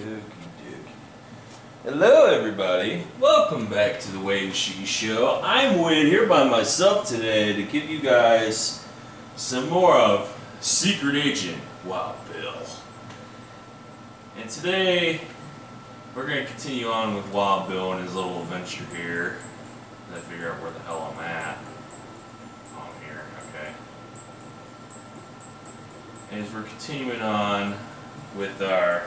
Okie dokie. Hello everybody, welcome back to the Wade and She Show. I'm Wade here by myself today to give you guys some more of Secret Agent Wild Bill. And today we're going to continue on with Wild Bill and his little adventure here. Let's figure out where the hell I'm at. Oh, I'm here, okay. And as we're continuing on with our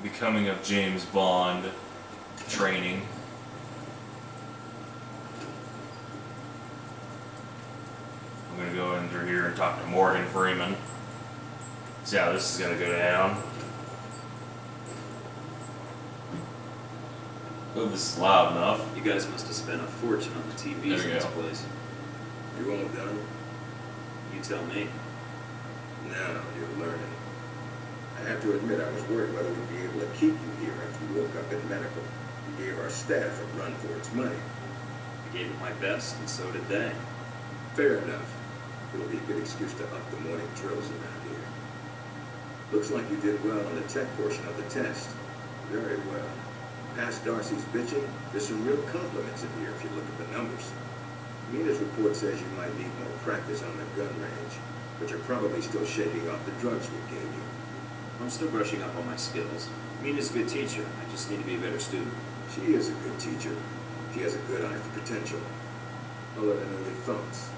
becoming of James Bond training. I'm going to go in through here and talk to Morgan Freeman. See how this is going to go down. Oh, this is loud enough. You guys must have spent a fortune on the TVs in this place. You all done? You tell me. Now you're learning. I have to admit I was worried whether we'd be able to keep you here after you woke up in medical. You gave our staff a run for its money. I gave it my best, and so did they. Fair enough. It'll be a good excuse to up the morning drills around here. Looks like you did well on the tech portion of the test. Very well. Past Darcy's bitching, there's some real compliments in here if you look at the numbers. Mina's report says you might need more practice on the gun range, but you're probably still shaking off the drugs we gave you. I'm still brushing up on my skills. Mina's a good teacher. I just need to be a better student. She is a good teacher. She has a good eye for potential. I'll let her know your thoughts.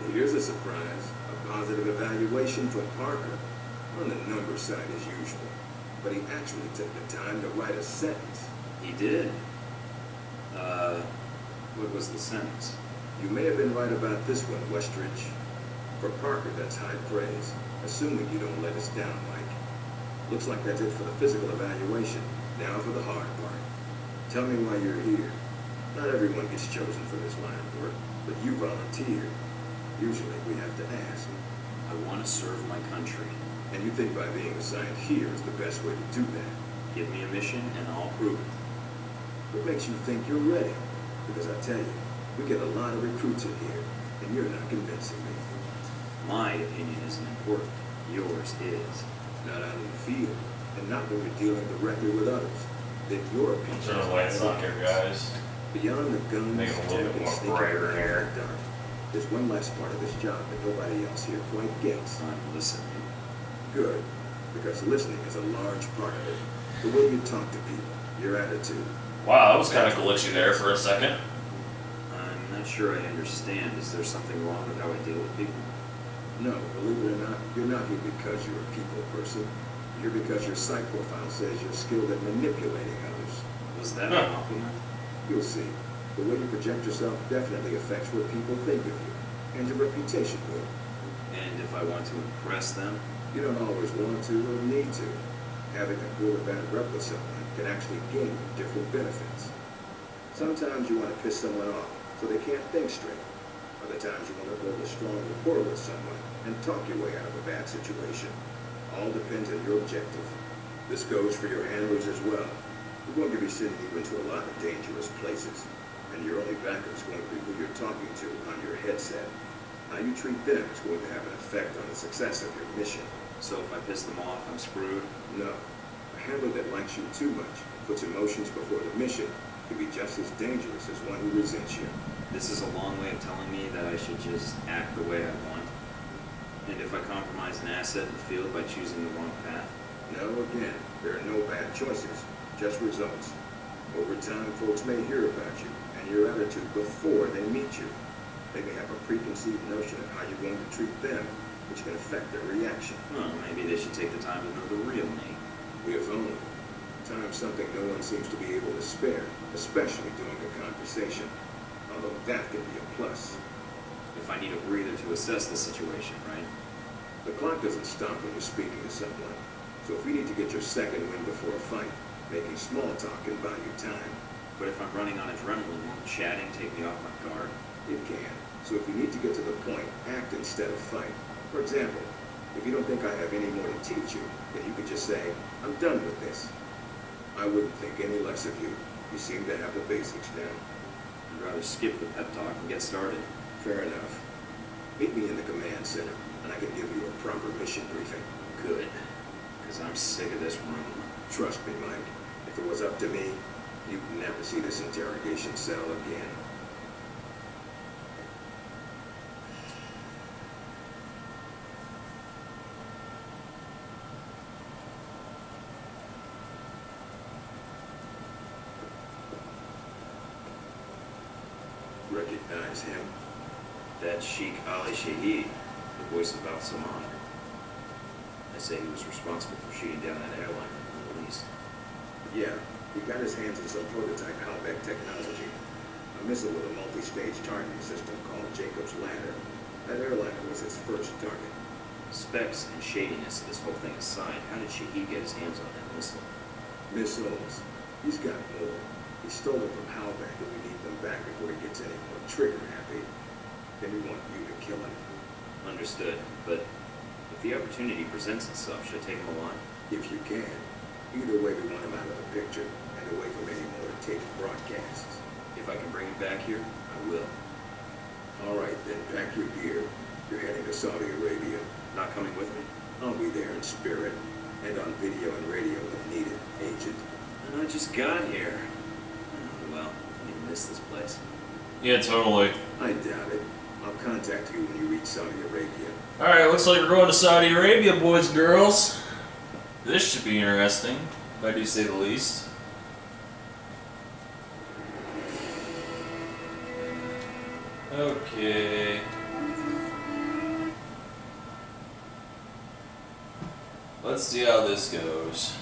And here's a surprise. A positive evaluation from Parker. On the number side as usual. But he actually took the time to write a sentence. He did? What was the sentence? You may have been right about this one, Westridge. For Parker, that's high praise. Assuming you don't let us down, Mike. Looks like that's it for the physical evaluation. Now for the hard part. Tell me why you're here. Not everyone gets chosen for this line of work, but you volunteered. Usually we have to ask. I want to serve my country. And you think by being assigned here is the best way to do that? Give me a mission and I'll prove it. What makes you think you're ready? Because I tell you, we get a lot of recruits in here, and you're not convincing me. My opinion isn't important. Yours is. Not out in the field, and not when you're dealing directly with others. Then your opinion Turn the lights on here, guys. Beyond the guns, Make it a little bit more sneaking brighter around here. in the dark, there's one last part of this job that nobody else here quite gets. I'm listening. Good, because listening is a large part of it. The way you talk to people, your attitude. Wow, that was kind of glitchy there for a second. I'm not sure I understand. Is there something wrong with how I deal with people? No, believe it or not, you're not here because you're a people person. You're here because your psych profile says you're skilled at manipulating others. Was that a compliment? You'll see. The way you project yourself definitely affects what people think of you, and your reputation will. And if I want to impress them? You don't always want to or need to. Having a good or bad rep with someone can actually gain you different benefits. Sometimes you want to piss someone off so they can't think straight. Other times you want to build a strong rapport with someone and talk your way out of a bad situation. All depends on your objective. This goes for your handlers as well. We're going to be sending you into a lot of dangerous places, and your only backup is going to be who you're talking to on your headset. How you treat them is going to have an effect on the success of your mission. So if I piss them off, I'm screwed? No. A handler that likes you too much and puts emotions before the mission can be just as dangerous as one who resents you. This is a long way of telling me that I should just act the way I want. And if I compromise an asset in the field by choosing the wrong path? No, again, there are no bad choices, just results. Over time, folks may hear about you and your attitude before they meet you. They may have a preconceived notion of how you're going to treat them, which can affect their reaction. Well, maybe they should take the time to know the real me. If only. Time's something no one seems to be able to spare, especially during a conversation. Although that can be a plus. If I need a breather to assess the situation, right? The clock doesn't stop when you're speaking to someone. So if you need to get your second win before a fight, making small talk can buy you time. But if I'm running on adrenaline, won't chatting take me off my guard? It can. So if you need to get to the point, act instead of fight. For example, if you don't think I have any more to teach you, then you could just say, I'm done with this. I wouldn't think any less of you. You seem to have the basics down. I'd rather skip the pep talk and get started. Fair enough. Meet me in the command center, and I can give you a proper mission briefing. Good. Because I'm sick of this room. Trust me, Mike. If it was up to me, you'd never see this interrogation cell again. Recognize him? That's Sheikh Ali Shahid, the voice of Al Saman. I say he was responsible for shooting down that airline in the Middle East. Yeah, he got his hands on some prototype Halbeck technology. A missile with a multi-stage targeting system called Jacob's Ladder. That airliner was his first target. Specs and shadiness of this whole thing aside, how did Shahid get his hands on that missile? Missiles. He's got more. He stole them from Halbeck, and we need them back before he gets any more trigger happy. Then we want you to kill him. Understood, but if the opportunity presents itself, should I take him along? If you can. Either way, we want him out of the picture, and away from any more taped broadcasts. If I can bring him back here, I will. All right, then pack your gear. You're heading to Saudi Arabia. Not coming with me? I'll be there in spirit, and on video and radio if needed, Agent. And I just got here. Oh, well, I'm gonna miss this place. Yeah, totally. I doubt it. I'll contact you when you reach Saudi Arabia. Alright, looks like we're going to Saudi Arabia, boys and girls. This should be interesting, if I do say the least. Okay. Let's see how this goes.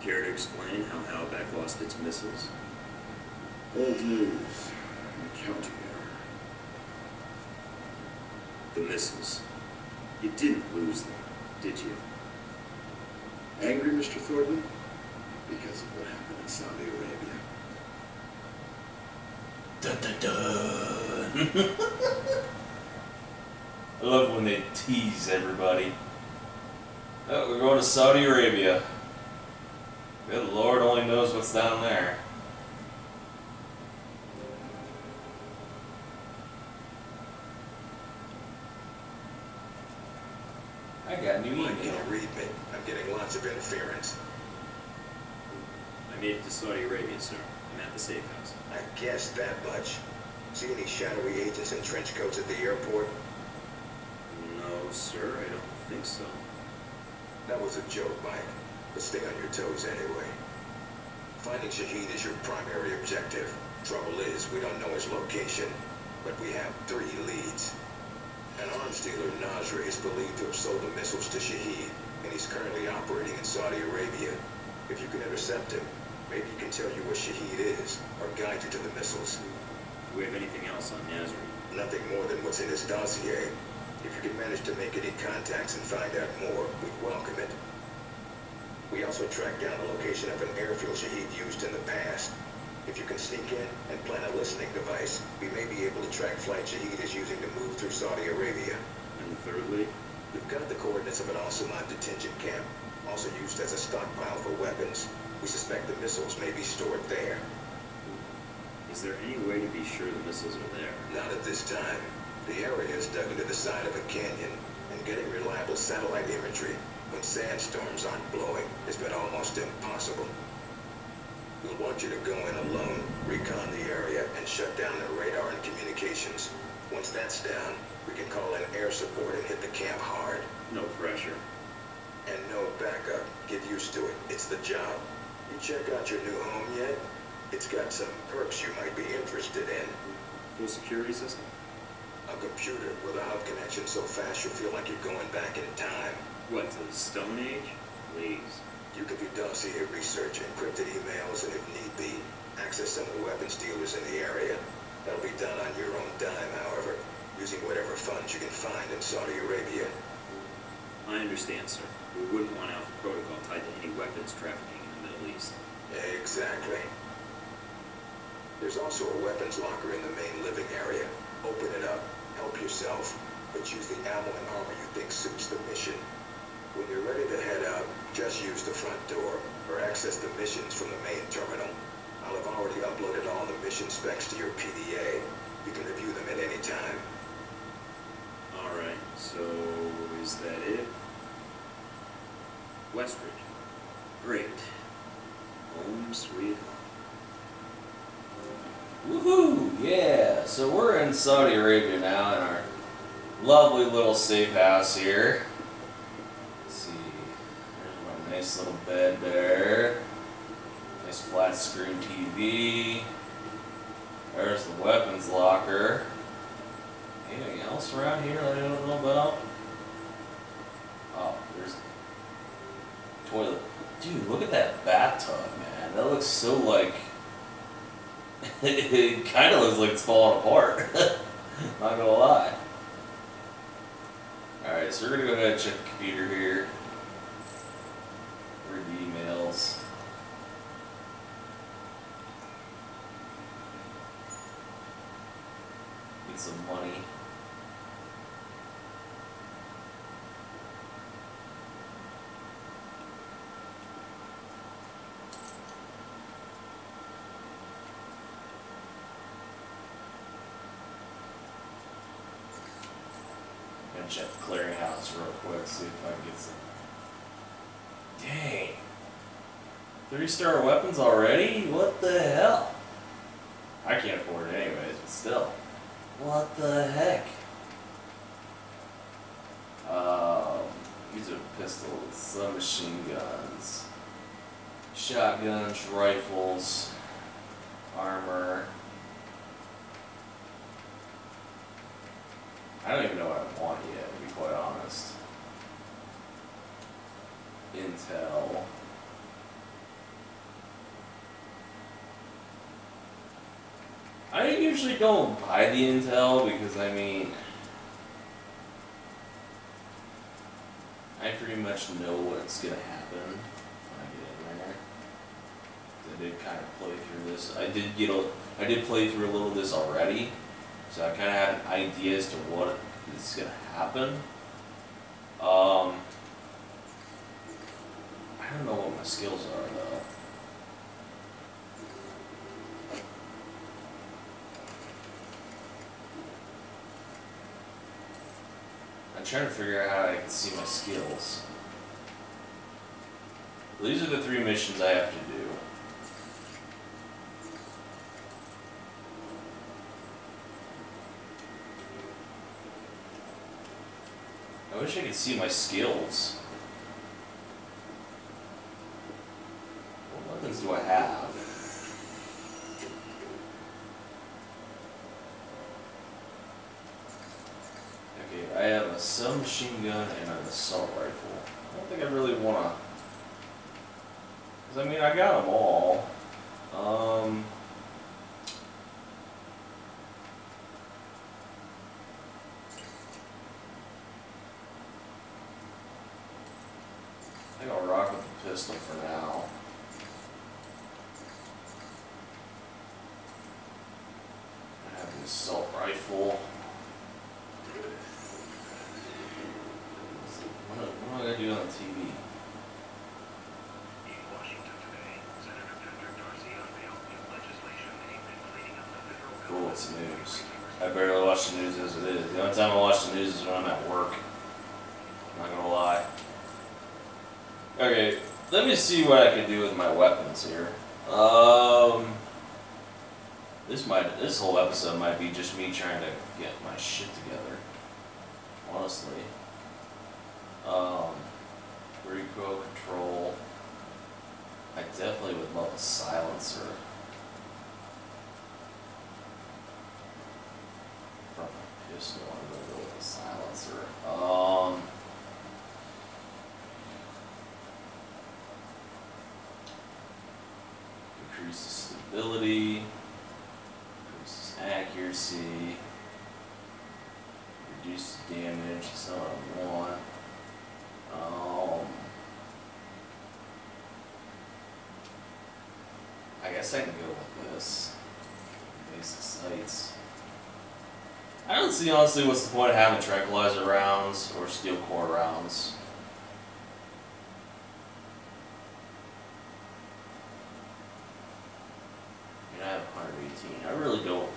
Care to explain how Halbeck lost its missiles? Old news. Counting error. The missiles. You didn't lose them, did you? Angry, Mr. Thornton? Because of what happened in Saudi Arabia. Dun dun dun. I love when they tease everybody. Oh, we're going to Saudi Arabia. Good Lord only knows what's down there. I got a new email. Can't read me. I'm getting lots of interference. I made it to Saudi Arabia, sir. I'm at the safe house. I guessed that much. See any shadowy agents in trench coats at the airport? No, sir, I don't think so. That was a joke, Mike. But stay on your toes anyway. Finding Shahid is your primary objective. Trouble is, we don't know his location, but we have 3 leads. An arms dealer, Nasri, is believed to have sold the missiles to Shahid, and he's currently operating in Saudi Arabia. If you can intercept him, maybe he can tell you where Shahid is, or guide you to the missiles. Do we have anything else on Nasri? Nothing more than what's in his dossier. If you can manage to make any contacts and find out more, we'd welcome it. We also tracked down the location of an airfield Shahid used in the past. If you can sneak in and plant a listening device, we may be able to track flight Shahid is using to move through Saudi Arabia. And thirdly? We've got the coordinates of an Al-Samad detention camp, also used as a stockpile for weapons. We suspect the missiles may be stored there. Is there any way to be sure the missiles are there? Not at this time. The area is dug into the side of a canyon, and getting reliable satellite imagery when sandstorms aren't blowing has been almost impossible. We'll want you to go in alone, recon the area, and shut down the radar and communications. Once that's down, we can call in air support and hit the camp hard. No pressure. And no backup. Get used to it. It's the job. You check out your new home yet? It's got some perks you might be interested in. Full security system? A computer with a hub connection so fast you feel like you're going back in time. What, to the Stone Age? Please. You can do dossier research, encrypted emails, and if need be, access some of the weapons dealers in the area. That'll be done on your own dime, however, using whatever funds you can find in Saudi Arabia. I understand, sir. We wouldn't want Alpha Protocol tied to any weapons trafficking in the Middle East. Exactly. There's also a weapons locker in the main living area. Open it up, help yourself, but use the ammo and armor you think suits the mission. When you're ready to head out, just just use the front door or access the missions from the main terminal. I'll have already uploaded all the mission specs to your PDA. You can review them at any time. Alright, so is that it? Westridge. Great. Home sweet home. Woohoo! Yeah, so we're in Saudi Arabia now in our lovely little safe house here. Let's see, there's my nice little bed there. Nice flat screen TV. There's the weapons locker. Anything else around here that I don't know about? Oh, there's the toilet. Dude, look at that bathtub, man. That looks so like... it kind of looks like it's falling apart. Not gonna lie. Alright, so we're gonna go ahead and check the computer here. Read the emails. Get some money. Gonna check the clearinghouse real quick, see if I can get some. Dang. 3-star weapons already? What the hell? I can't afford it anyways, but still. What the heck? These are pistols, submachine guns, shotguns, rifles, armor. I don't even know what I want yet, to be quite honest. Intel. I usually don't buy the Intel because, I mean, I pretty much know what's going to happen when I get in there. I did kind of play through this. I did play through a little of this already, so I kind of had an idea as to what is going to happen. I don't know what my skills are, though. I'm trying to figure out how I can see my skills. These are the 3 missions I have to do. I wish I could see my skills. What weapons do I have? Okay, I have a submachine gun and an assault rifle. I don't think I really want to... Because, I mean, I got them all. I think I'll rock with the pistol for now. I have the assault rifle. What do I do on the TV? Cool, it's the news. I barely watch the news as it is. The only time I watch the news is when I'm at work. I'm not gonna lie. Okay, let me see what I can do with my weapons here. This whole episode might be just me trying to get my shit together. Honestly. Recoil control. I definitely would love a silencer. From a pistol, I'm gonna go with a silencer. Increases stability, increases accuracy, reduces damage, that's not what I want. I guess I can go with this. Basic sights. I don't see, honestly, what's the point of having tranquilizer rounds or steel core rounds. I really don't.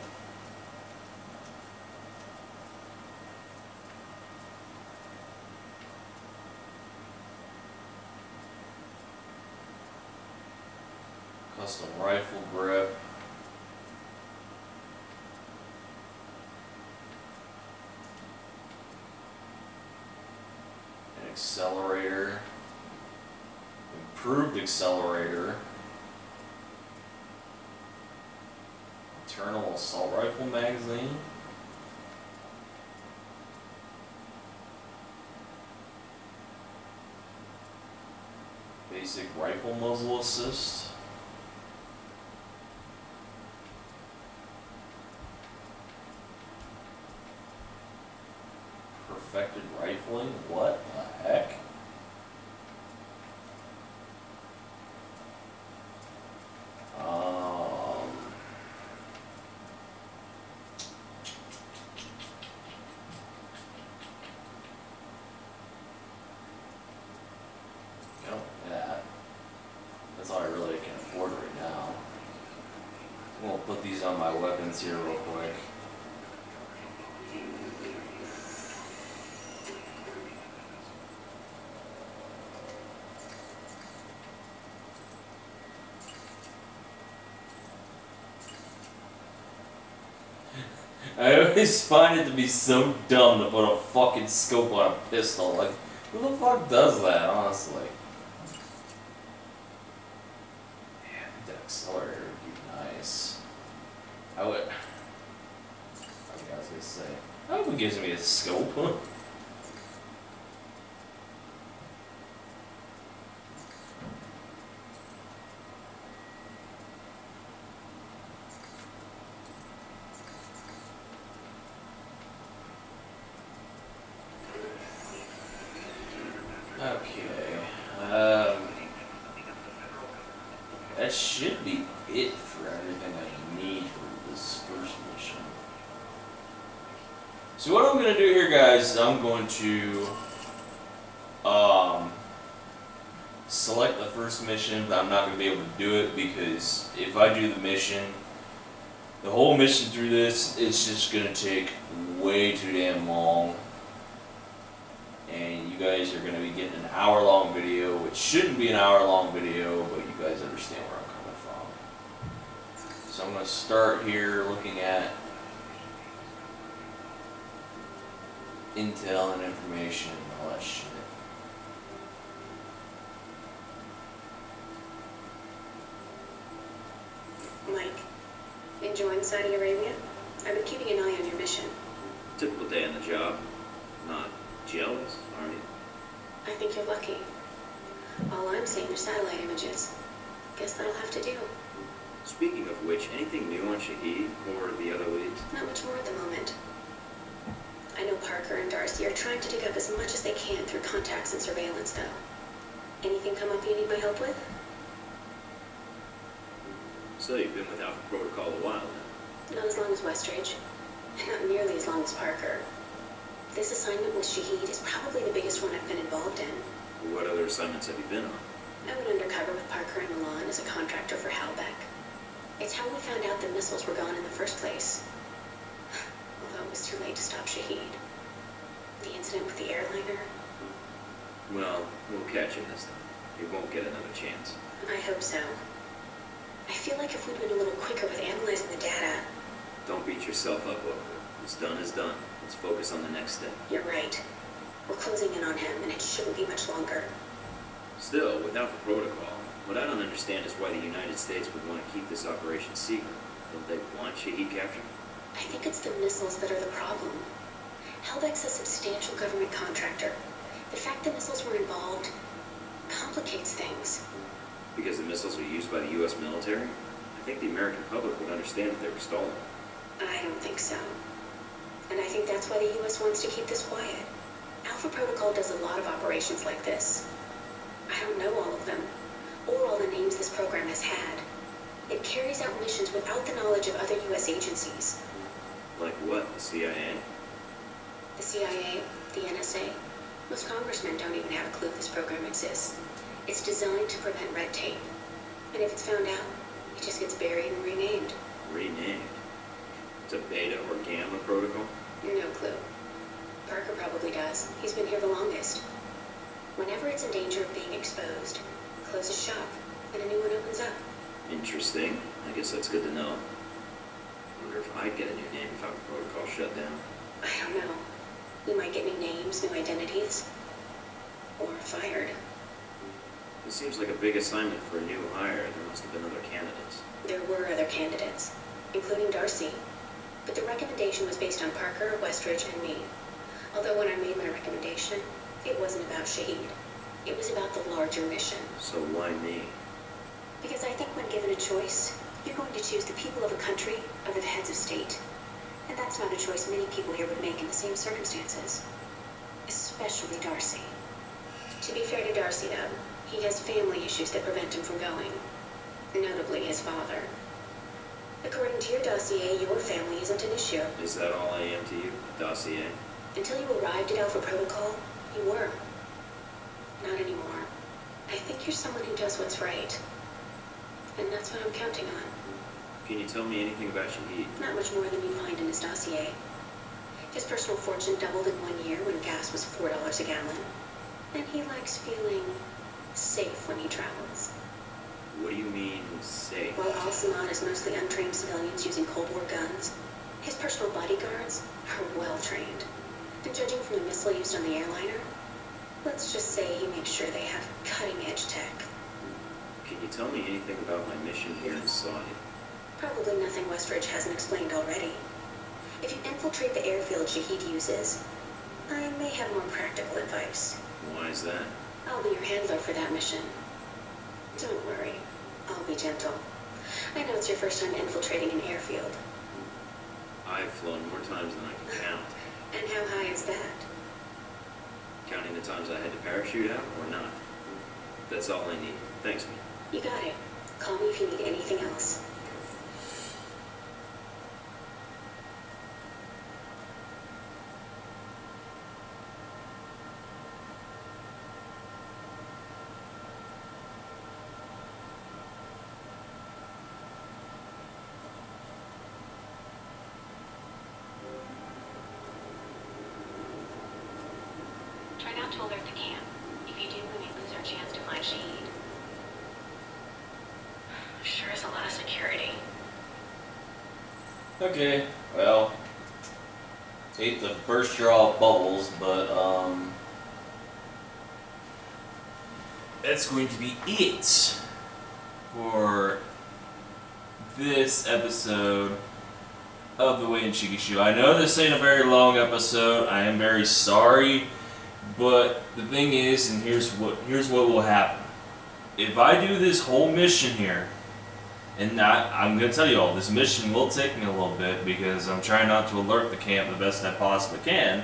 Custom rifle grip. An accelerator. Improved accelerator. Internal assault rifle magazine. Basic rifle muzzle assist. Perfected rifling. What the heck? That. That's all I really can afford right now. I'm gonna put these on my weapons here real quick. I always find it to be so dumb to put a fucking scope on a pistol. Like, who the fuck does that, honestly? Yeah, I think that accelerator would be nice. I would. I was gonna say. I hope it gives me a scope. Okay, that should be it for everything I need for this first mission. So what I'm going to do here, guys, is I'm going to select the first mission, but I'm not going to be able to do it because if I do the mission, the whole mission through this is just going to take way too damn long. And you guys are going to be getting an hour-long video, which shouldn't be an hour-long video, but you guys understand where I'm coming from. So I'm going to start here looking at intel and information and all that shit. Mike, enjoying Saudi Arabia? I've been keeping an eye on your mission. Typical day on the job. Not jealous, are you? I think you're lucky. All I'm seeing are satellite images. Guess that'll have to do. Speaking of which, anything new on Shahid or the other leads? Not much more at the moment. I know Parker and Darcy are trying to dig up as much as they can through contacts and surveillance, though. Anything come up you need my help with? So you've been with Alpha Protocol a while now. Not as long as Westridge. And not nearly as long as Parker. This assignment with Shahid is probably the biggest one I've been involved in. What other assignments have you been on? I went undercover with Parker in Milan as a contractor for Halbeck. It's how we found out the missiles were gone in the first place. Although it was too late to stop Shahid. The incident with the airliner. Well, we'll catch him this time. He won't get another chance. I hope so. I feel like if we'd been a little quicker with analyzing the data... Don't beat yourself up over it. What's done is done. Let's focus on the next step. You're right. We're closing in on him, and it shouldn't be much longer. Still, without the protocol, what I don't understand is why the United States would want to keep this operation secret. Don't they want Shahid captured? I think it's the missiles that are the problem. Halbeck's a substantial government contractor. The fact the missiles were involved complicates things. Because the missiles are used by the U.S. military? I think the American public would understand if they were stolen. I don't think so. And I think that's why the U.S. wants to keep this quiet. Alpha Protocol does a lot of operations like this. I don't know all of them, or all the names this program has had. It carries out missions without the knowledge of other U.S. agencies. Like what? The CIA? The CIA, the NSA. Most congressmen don't even have a clue this program exists. It's designed to prevent red tape. And if it's found out, it just gets buried and renamed. Renamed. It's a beta or gamma protocol? No clue. Parker probably does. He's been here the longest. Whenever it's in danger of being exposed, closes shop, and a new one opens up. Interesting. I guess that's good to know. I wonder if I'd get a new name if our protocol shut down. I don't know. We might get new names, new identities. Or fired. It seems like a big assignment for a new hire. There must have been other candidates. There were other candidates, including Darcy. But the recommendation was based on Parker, Westridge, and me. Although when I made my recommendation, it wasn't about Shahid. It was about the larger mission. So why me? Because I think when given a choice, you're going to choose the people of a country over the heads of state. And that's not a choice many people here would make in the same circumstances. Especially Darcy. To be fair to Darcy, though, he has family issues that prevent him from going. Notably his father. According to your dossier, your family isn't an issue. Is that all I am to you? A dossier? Until you arrived at Alpha Protocol, you were. Not anymore. I think you're someone who does what's right. And that's what I'm counting on. Can you tell me anything about Shahid? Not much more than you'd find in his dossier. His personal fortune doubled in 1 year when gas was $4 a gallon. And he likes feeling safe when he travels. What do you mean, safe? While Al-Samad is mostly untrained civilians using Cold War guns, his personal bodyguards are well trained. And judging from the missile used on the airliner, let's just say he makes sure they have cutting-edge tech. Can you tell me anything about my mission here in Saudi? Probably nothing Westridge hasn't explained already. If you infiltrate the airfield Shahid uses, I may have more practical advice. Why is that? I'll be your handler for that mission. Don't worry, I'll be gentle. I know it's your first time infiltrating an airfield. I've flown more times than I can count. And how high is that? Counting the times I had to parachute out or not? That's all I need. Thanks, man. You got it. Call me if you need anything else. Try not to alert the camp. If you do, we may lose our chance to find Shahid. Sure is a lot of security. Okay, well, hate to burst your all bubbles, but that's going to be it for this episode of the Wade and Shiki Show. I know this ain't a very long episode. I am very sorry, but the thing is, and here's what will happen. If I do this whole mission here, and I'm going to tell you all, this mission will take me a little bit because I'm trying not to alert the camp the best I possibly can.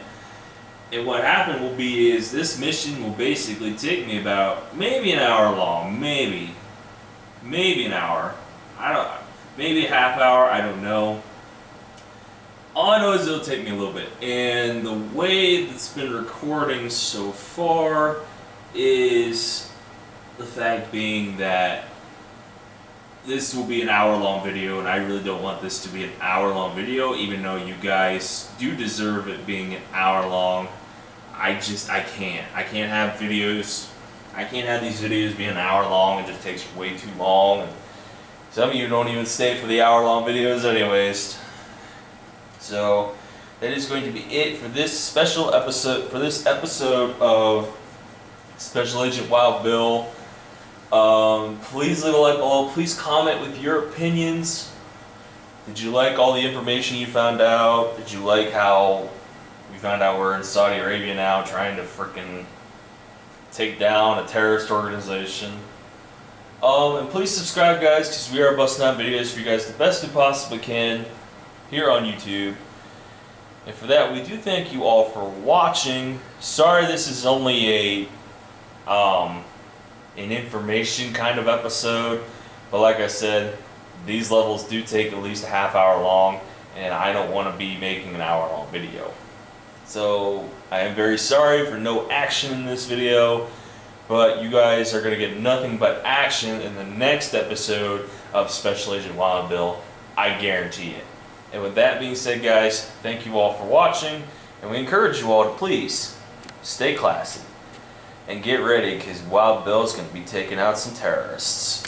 And what happened will be is this mission will basically take me about maybe an hour long, maybe an hour. Maybe a half hour, I don't know. All I know is it'll take me a little bit. And the way that's been recording so far is the fact being that this will be an hour-long video, and I really don't want this to be an hour-long video, even though you guys do deserve it being an hour-long. I can't. I can't have videos. I can't have these videos be an hour-long. It just takes way too long. And some of you don't even stay for the hour-long videos anyways. So that is going to be it for this special episode, of Special Agent Wild Bill. Please leave a like below. Please comment with your opinions. Did you like all the information you found out? Did you like how we found out we're in Saudi Arabia now trying to frickin' take down a terrorist organization? And please subscribe, guys, because we are busting out videos for you guys the best we possibly can here on YouTube. And for that, we do thank you all for watching. Sorry this is only an information kind of episode, but like I said, these levels do take at least a half hour long, and I don't want to be making an hour long video. So I am very sorry for no action in this video, but you guys are going to get nothing but action in the next episode of Special Agent Wild Bill. I guarantee it. And with that being said, guys, thank you all for watching, and we encourage you all to please stay classy and get ready, because Wild Bill's going to be taking out some terrorists.